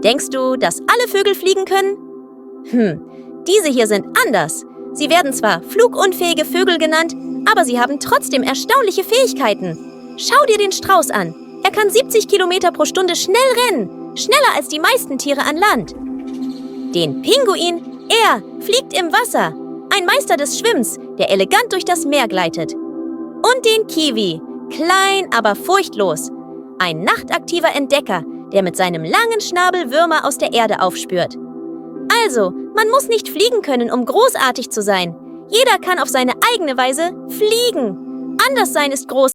Denkst du, dass alle Vögel fliegen können? Diese hier sind anders. Sie werden zwar flugunfähige Vögel genannt, aber sie haben trotzdem erstaunliche Fähigkeiten. Schau dir den Strauß an. Er kann 70 Kilometer pro Stunde schnell rennen. Schneller als die meisten Tiere an Land. Den Pinguin, er fliegt im Wasser. Ein Meister des Schwimmens, der elegant durch das Meer gleitet. Und den Kiwi, klein, aber furchtlos. Ein nachtaktiver Entdecker, der mit seinem langen Schnabel Würmer aus der Erde aufspürt. Also, man muss nicht fliegen können, um großartig zu sein. Jeder kann auf seine eigene Weise fliegen. Anders sein ist groß.